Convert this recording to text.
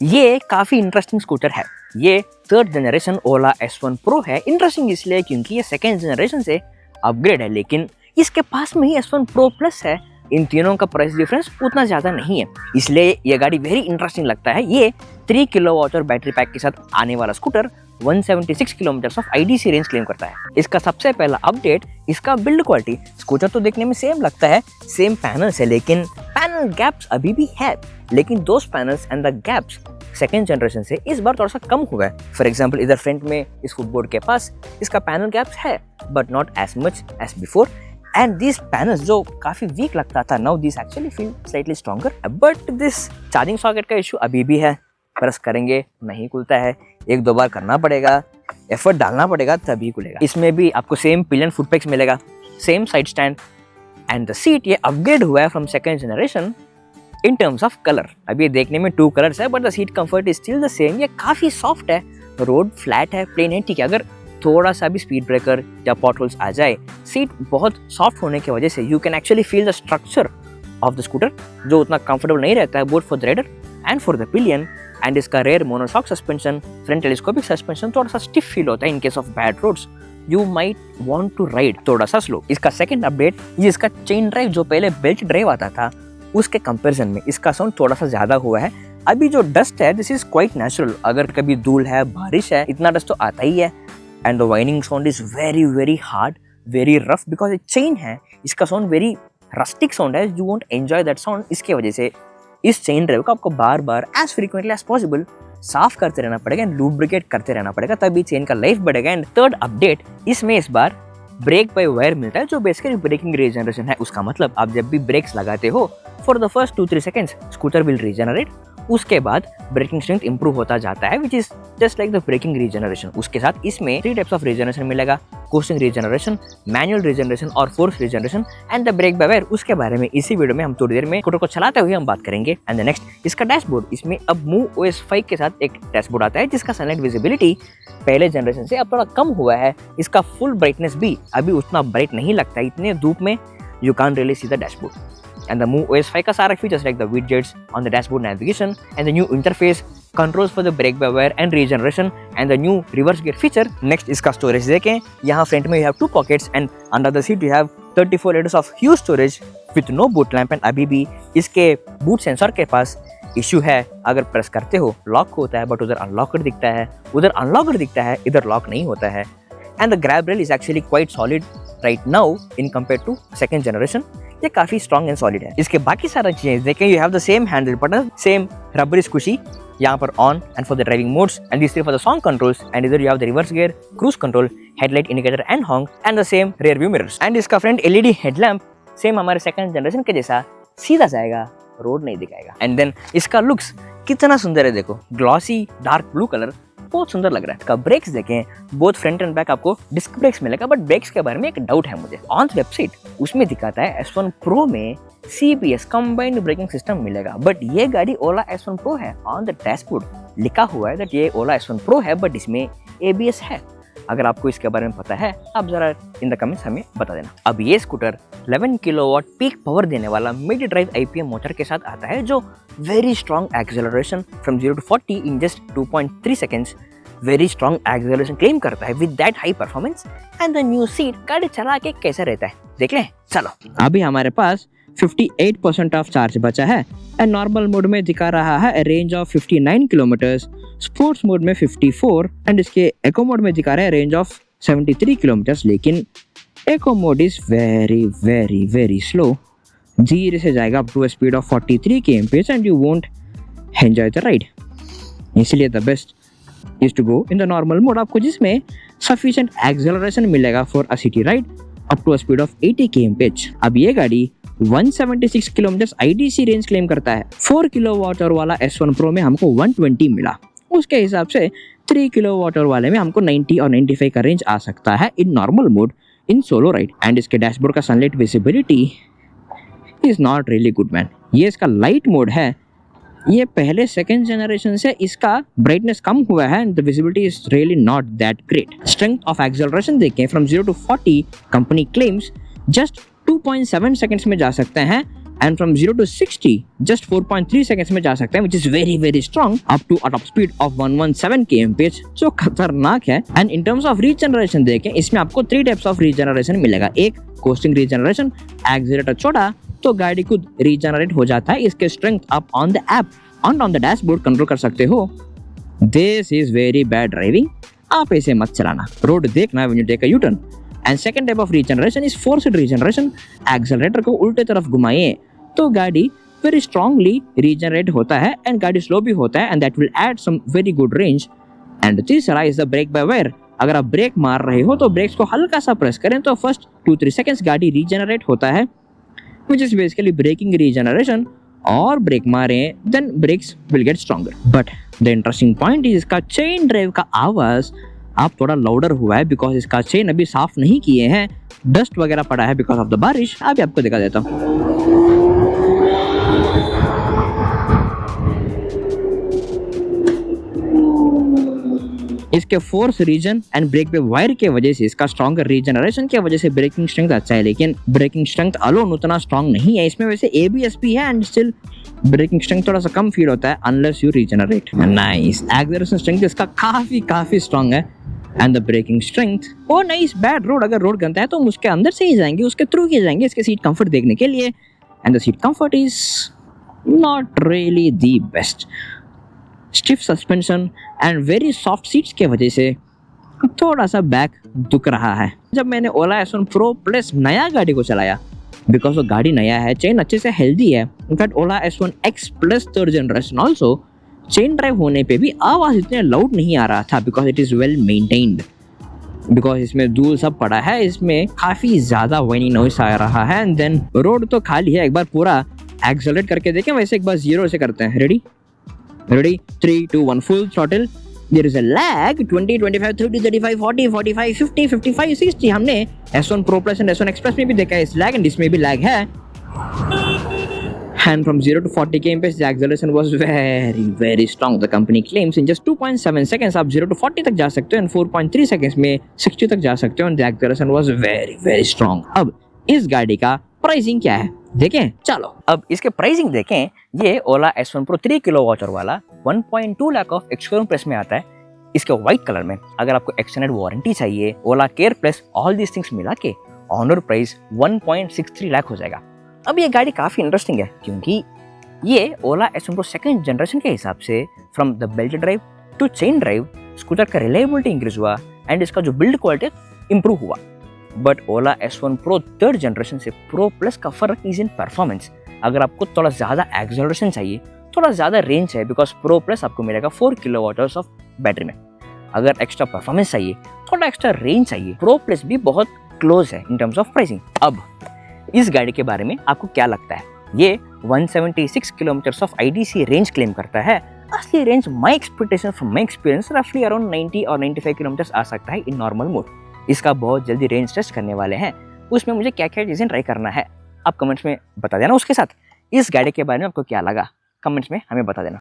ये काफ़ी interesting scooter है। ये थर्ड जनरेशन ओला S1 Pro है। इंटरेस्टिंग इसलिए क्योंकि ये सेकेंड जनरेशन से अपग्रेड है, लेकिन इसके पास में ही S1 Pro Plus है। इन तीनों का प्राइस डिफरेंस उतना ज़्यादा नहीं है, इसलिए ये गाड़ी वेरी इंटरेस्टिंग लगता है। ये 3 किलोवाट और बैटरी पैक के साथ आने वाला scooter 176 kilometre of IDC range claim करता है। इसका सबसे पहला अपडेट इसका बिल्ड क्वालिटी। स्कूटर तो देखने में सेम लगता है, सेम पैनल्स है, लेकिन पैनल गैप्स अभी भी है, लेकिन those panels and the gaps second generation से इस बार थोड़ा सा कम हुआ है। फॉर एग्जाम्पल इधर फ्रंट में इस फुटबोर्ड के पास इसका पैनल गैप्स है, but not as much as before. And this panels जो काफी वीक लगता था, now this actually feel slightly stronger. But this charging socket का इशू अभी भी है, प्रेस करेंगे नहीं खुलता है, 1-2 बार करना पड़ेगा, एफर्ट डालना पड़ेगा तभी खुलेगा। इसमें भी आपको सेम पिलियन फुटपेक्स मिलेगा, same side stand and the seat ये अपग्रेड हुआ है from second generation in terms of colour. अभी ये देखने में 2 कलर्स है, but the seat comfort is still the same. ये काफी सॉफ्ट है, रोड फ्लैट है, प्लेन है, ठीक है। अगर थोड़ा सा भी स्पीड ब्रेकर या पॉट होल्स आ जाए, सीट बहुत सॉफ्ट होने की वजह से you can actually feel the structure of the scooter, जो उतना कंफर्टेबल नहीं रहता है both for the rider and for the pillion. And इसका rear monoshock suspension, front telescopic suspension थोड़ा सा स्टिफ फील होता है। In case of bad roads you might want to ride थोड़ा सा स्लो। इसका सेकंड अपडेट, ये इसका चेन ड्राइव जो पहले बेल्ट ड्राइव आता था उसके कंपैरिजन में इसका साउंड थोड़ा सा ज्यादा हुआ है। अभी जो डस्ट है दिस इज क्वाइट नेचुरल, अगर कभी धूल है, बारिश है, इतना डस्ट तो आता ही है। And the whining sound is very very hard, very rough, because ये चेन है। इसका साउंड वेरी रस्टिक साउंड है, you won't enjoy that sound. इसके वजह से इस चेन ड्राइव को आपको बार बार एज फ्रीक्वेंटली एज पॉसिबल साफ करते रहना पड़ेगा, लुब्रिकेट करते रहना पड़ेगा, तभी चेन का लाइफ बढ़ेगा। एंड थर्ड अपडेट, इसमें इस बार ब्रेक बाय वायर मिलता है, जो बेसिकली ब्रेकिंग रीजनरेशन है। उसका मतलब आप जब भी ब्रेक्स लगाते हो for the first 2-3 seconds scooter will regenerate, उसके बाद ब्रेकिंग स्ट्रेंथ इंप्रूव होता जाता है, which is just like the braking regeneration. उसके साथ इसमें 3 टाइप्स ऑफ रीजनरेशन मिलेगा, कोस्टिंग रीजनरेशन, मैनुअल रीजनरेशन और force regeneration and the break by wire. उसके बारे में इसी वीडियो में हम थोड़ी देर में स्कूटर को चलाते हुए हम बात करेंगे। एंड द नेक्स्ट, इसका डैशबोर्ड। इसमें अब MUV-OS 5 के साथ एक डैशबोर्ड आता है जिसका सनलाइट विजिबिलिटी पहले जनरेशन से अब थोड़ा कम हुआ है। इसका फुल ब्राइटनेस भी अभी उतना ब्राइट नहीं लगता है, इतने धूप में you can't really see the dashboard. And the MUV-OS 5 का सारा features like the widgets on the dashboard navigation and the new interface, controls for the brake by wire and regeneration and the new reverse gear feature. Next इसका storage देखें, यहाँ front में you have 2 pockets and under the seat you have 34 liters of huge storage with no boot lamp। and अभी भी इसके boot sensor के pass issue है, अगर प्रेस करते हो लॉक होता है, बट उधर अनलॉकड दिखता है, उधर अनलॉकड दिखता है, इधर लॉक नहीं होता है। And the grab rail is actually quite solid right now in compared to second generation। ये काफी स्ट्रॉन्ग एंड सॉलिड है। इसके बाकी सारा चीजें देखें, you have the same handle button, same rubbery squishy यहाँ पर on and for the driving modes and this for the song controls. And इधर you have the reverse gear, cruise control, headlight indicator and horn and the same rear view mirrors. And इसका front LED headlamp same हमारे second generation के जैसा सीधा जाएगा, road नहीं दिखाएगा। And then इसका लुक्स कितना सुंदर है, देखो ग्लॉसी डार्क ब्लू कलर, बहुत सुंदर लग रहा है। इसका ब्रेक्स देखें, बोथ फ्रंट एंड बैक आपको डिस्क ब्रेक्स मिलेगा, बट ब्रेक्स के बारे में एक डाउट है मुझे। ऑन वेबसाइट उसमें दिखाता है S1 Pro में CBS कंबाइंड ब्रेकिंग सिस्टम मिलेगा, बट ये गाड़ी ओला S1 Pro है। ऑन द डैशबोर्ड लिखा हुआ है दैट ये ओला S1 Pro है, बट इसमें ABS है। अगर आपको इसके बारे में पता है आप जरा इन द कमेंट्स हमें बता देना। अब ये स्कूटर 11 किलोवाट पीक पावर देने वाला मिड ड्राइव IPM मोटर के साथ आता है, जो very strong acceleration from 0 to 40 in just 2.3 seconds, very strong acceleration claim करता है with that high performance. And the new seat गाड़ी चला के कैसा रहता है देख लें, चलो। अभी हमारे पास 58% ऑफ चार्ज बचा है एंड नॉर्मल मोड में दिखा रहा है range of 59 kilometres, sports mode में 54 एंड इसके इको मोड में दिखा रहा है रेंज ऑफ 73 किलोमीटर्स। लेकिन eco mode is very very very slow, धीरे से जाएगा up to a speed of 43 kmph and you won't enjoy the ride. इसलिए the best is to go in the normal mode, आपको जिसमें sufficient acceleration मिलेगा for a city ride up to a speed of 80 kmph। अब ये गाड़ी 176 kilometre IDC range claim करता है। 4 kilowatt hour वाला S1 Pro में हमको 120 मिला, उसके हिसाब से 3 किलोवाट आवर वाले में हमको 90 और 95 का रेंज आ सकता है in normal mode in solo ride. And इसके डैशबोर्ड का sunlight visibility is not really good man. ये इसका लाइट मोड है, ये पहले सेकेंड जनरेशन से इसका ब्राइटनेस कम हुआ है and the visibility is really not that great. Strength of acceleration देखें, from 0 to 40 company claims just 2.7 seconds में जा सकते हैं and from 0 to 60 just 4.3 seconds में जा सकते हैं, which is very very strong, up to a top speed of 117 kmph, जो खतरनाक है। And in terms of regeneration देखें, इसमें आपको 3 टाइप्स ऑफ रीजनरेशन मिलेगा। एक कोस्टिंग रीजनरेशन, एक्सीलरेटर छोड़ा तो गाड़ी खुद रीजनरेट हो जाता है। इसके स्ट्रेंथ आप on the app on the dashboard control कर सकते हो। This is very bad driving, आप ऐसे मत चलाना, रोड देखना when you take a U turn. And second type of regeneration is forced regeneration, accelerator को उल्टे तरफ घुमाइए तो गाड़ी वेरी स्ट्रांगली रीजनरेट होता है एंड गाड़ी स्लो भी होता है, and that will add some very good range. And तीसरा is the break by wire, अगर आप ब्रेक मार रहे हो तो ब्रेक्स को हल्का सा प्रेस करें तो फर्स्ट 2-3 सेकंड्स गाड़ी रीजनरेट होता है, which is basically braking regeneration, और ब्रेक मारे then brakes will get stronger. But the interesting point is इसका चेन ड्राइव का आवाज आप थोड़ा लाउडर हुआ है बिकॉज इसका चेन अभी साफ नहीं किए हैं, डस्ट वगैरह पड़ा है बिकॉज ऑफ द बारिश। अभी आपको दिखा देता हूँ। इसके फोर्स रीजन एंड ब्रेक पे वायर के वजह से, इसका स्ट्रॉन्गर रीजनरेशन की वजह से ब्रेकिंग स्ट्रेंथ अच्छा है, लेकिन ब्रेकिंग स्ट्रेंथ अलोन उतना स्ट्रॉन्ग नहीं है। इसमें वैसे ABS भी है एंड स्टिल ब्रेकिंग स्ट्रेंथ थोड़ा सा कम फील होता है unless you regenerate. Nice, acceleration strength इसका काफी स्ट्रॉन्ग है and the braking strength, oh nice. Bad road, अगर रोड गंदा है तो हम उसके अंदर से ही जाएंगे, उसके थ्रू ही जाएंगे इसके सीट कंफर्ट देखने के लिए, and the seat comfort is not really the best. Stiff suspension and very soft seats के वजह से थोड़ा सा बैक दुख रहा है। जब मैंने ओला S1 Pro प्लस नया गाड़ी को चलाया, बिकॉज वो गाड़ी नया है, चेन अच्छे से हेल्दी है, इनफैक्ट ओला S1 X plus 3rd generation also, chain drive होने पे भी आवाज इतने लाउड नहीं आ रहा था because it is well maintained, because इसमें धूल सब पड़ा है, इसमें काफी ज्यादा वाइनिंग नॉइस आ रहा है। एंड देन रोड तो खाली है, एक बार पूरा एक्सेलरेट करके देखें, वैसे एक बार 0 से करते हैं। Ready? 3, 2, 1, full throttle. There is a lag 20, 25, 30, 35, 40, 45, 50, 55, 60. हमने S1 Pro Plus and S1 Express में भी देखा है इस lag, एंड इसमें भी lag है। And from 0 to 40 kmph, the acceleration was very strong. The company claims in just 2.7 seconds आप 0 to 40 तक जा सकते हो, and 4.3 seconds में 60 तक जा सकते हो, and the acceleration was very strong. अब इस गाड़ी का प्राइसिंग क्या है देखें, चलो अब इसके प्राइसिंग देखें। ये ओला S1 Pro 3 किलोवाट वाला 1.2 लाख ऑफ एक्सशोरूम प्राइस में आता है, इसके व्हाइट कलर में। अगर आपको एक्सटेंडेड वारंटी चाहिए, Ola care plus all these things मिला के ऑनर प्राइस 1.63 लाख हो जाएगा। अब ये गाड़ी काफी इंटरेस्टिंग है क्योंकि ये ओला S1 Pro 2nd जनरेशन के हिसाब से from the belt drive to chain drive scooter का रिलायबिलिटी इंक्रीज हुआ एंड इसका जो बिल्ड क्वालिटी इंप्रूव हुआ। But Ola S1 Pro 3rd generation से Pro Plus का फर्क इज इन परफॉर्मेंस। अगर आपको थोड़ा ज्यादा एक्सेलरेशन चाहिए, थोड़ा ज्यादा रेंज है, बिकॉज Pro Plus आपको मिलेगा 4 किलोवाट ऑफ बैटरी में। अगर एक्स्ट्रा परफॉर्मेंस चाहिए, थोड़ा एक्स्ट्रा रेंज चाहिए, Pro Plus भी बहुत क्लोज है इन टर्म्स ऑफ प्राइसिंग। अब इस गाड़ी के बारे में आपको क्या लगता है? ये 176 kilometre of IDC range claim करता है। असली range my expectation from my experience रफली अराउंड 90 और 95 किलोमीटर आ सकता है इन नॉर्मल मोड। इसका बहुत जल्दी रेंज टेस्ट करने वाले हैं, उसमें मुझे क्या क्या चीजें ट्राई करना है आप कमेंट्स में बता देना। उसके साथ इस गाड़ी के बारे में आपको क्या लगा कमेंट्स में हमें बता देना।